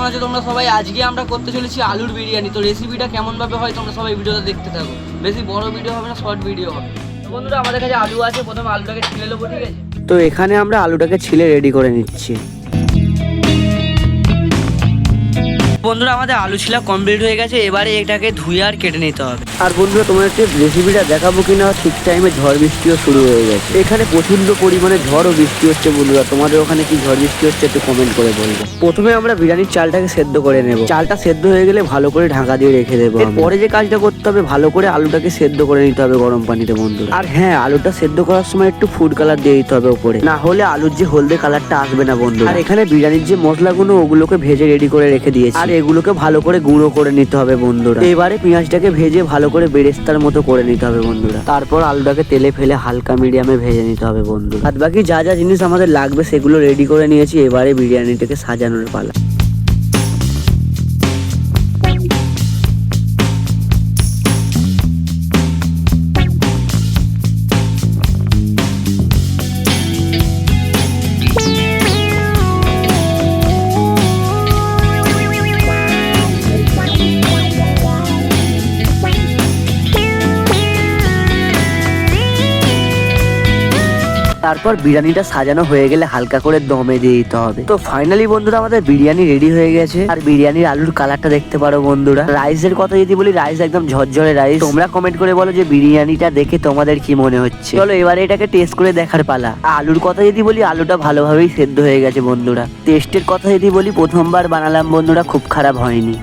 কেমন আছো তোমরা সবাই? আজকে আমরা করতে চলেছি আলুর বিরিয়ানি। তো রেসিপিটা কেমন ভাবে হয় তোমরা সবাই ভিডিওটা দেখতে থাকো। বেশি বড় ভিডিও হবে না, শর্ট ভিডিও হবে। তো বন্ধুরা আমাদের কাছে আলু আছে, প্রথমে আলুটাকে ছিলে নেবো, ঠিক আছে? তো এখানে আমরা আলুটাকে ছিলে রেডি করে নিচ্ছি। বন্ধুরা আমাদের আলু ছিলা কমপ্লিট হয়ে গেছে, এবারে এটাকে ধুয়ে আর কেটে নিতে হবে। আর বন্ধুরা তোমাদেরকে রেসিপিটা দেখাবো কিনা, ঠিক টাইমে ঝড় বৃষ্টিও শুরু হয়ে গেছে। এখানে প্রচন্ড পরিমাণে ঝড় ও বৃষ্টি হচ্ছে। বন্ধুরা তোমাদের ওখানে কি ঝড় বৃষ্টি হচ্ছে একটু কমেন্ট করে বলবে। প্রথমে আমরা বিরিয়ানির চালটাকে সেদ্ধ করে নেব। চালটা সেদ্ধ হয়ে গেলে ভালো করে ঢাকা দিয়ে রেখে দেবো। পরে যে কাজটা করতে হবে, ভালো করে আলুটাকে সেদ্ধ করে নিতে হবে গরম পানিতে বন্ধুরা। আর হ্যাঁ, আলুটা সেদ্ধ করার সময় একটু ফুড কালার দিয়ে দিতে হবে উপরে, না হলে আলুর যে হলদে কালারটা আসবে না বন্ধুরা। আর এখানে বিরিয়ানির যে মশলাগুলো ওগুলোকে ভেজে রেডি করে রেখে দিয়েছি, আর এগুলোকে ভালো করে গুঁড়ো করে নিতে হবে বন্ধুরা। এবারে পেঁয়াজটাকে ভেজে ভালো করে বেরেস্তার মতো করে নিতে হবে বন্ধুরা। তারপর আলুটাকে তেলে ফেলে হালকা মিডিয়ামে ভেজে নিতে হবে বন্ধুরা। আর বাকি যা যা জিনিস আমাদের লাগবে সেগুলো রেডি করে নিয়েছি। এবারে বিরিয়ানিটাকে সাজানোর পালা। তারপর বিরিয়ানিটা সাজানো হয়ে গেলে হালকা করে দমে দিয়ে দিতে হবে। তো ফাইনালি বন্ধুরা আমাদের বিরিয়ানি রেডি হয়ে গেছে। আর বিরিয়ানির আলুর কালারটা দেখতে পারো বন্ধুরা। রাইসের কথা যদি বলি, রাইস একদম ঝরঝরে রাইস। তোমরা কমেন্ট করে বলো যে বিরিয়ানিটা দেখে তোমাদের কি মনে হচ্ছে। চলো এবারে এটাকে টেস্ট করে দেখার পালা। আলুর কথা যদি বলি, আলুটা ভালোভাবেই সেদ্ধ হয়ে গেছে বন্ধুরা। টেস্টের কথা যদি বলি, প্রথমবার বানালাম বন্ধুরা, খুব খারাপ হয়নি।